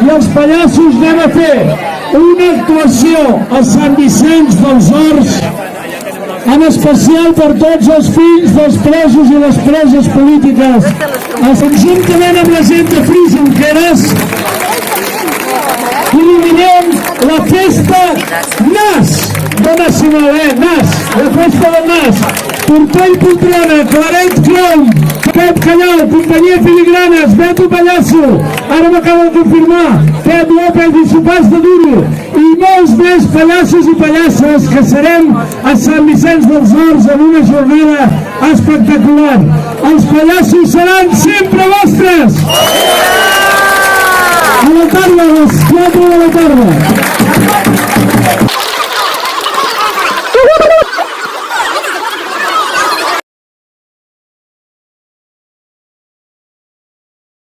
i els pallassos anem a fer una actuació a Sant Vicenç dels Horts, en especial per tots els fills dels presos i les preses polítiques, conjuntament amb la gent de Free Junqueras, il·luminem la festa NAS de Nacional, NAS, la festa del NAS. Tortell Poltrona, Claret Crom, Pep Callao, Companyia Filigranes, Beto Pallasso, ara m'acaba de confirmar, Pep López i Sopars de Duro, i molts més pallassos i pallasses que serem a Sant Vicenç dels Horts en una jornada espectacular. Els pallassos seran sempre vostres!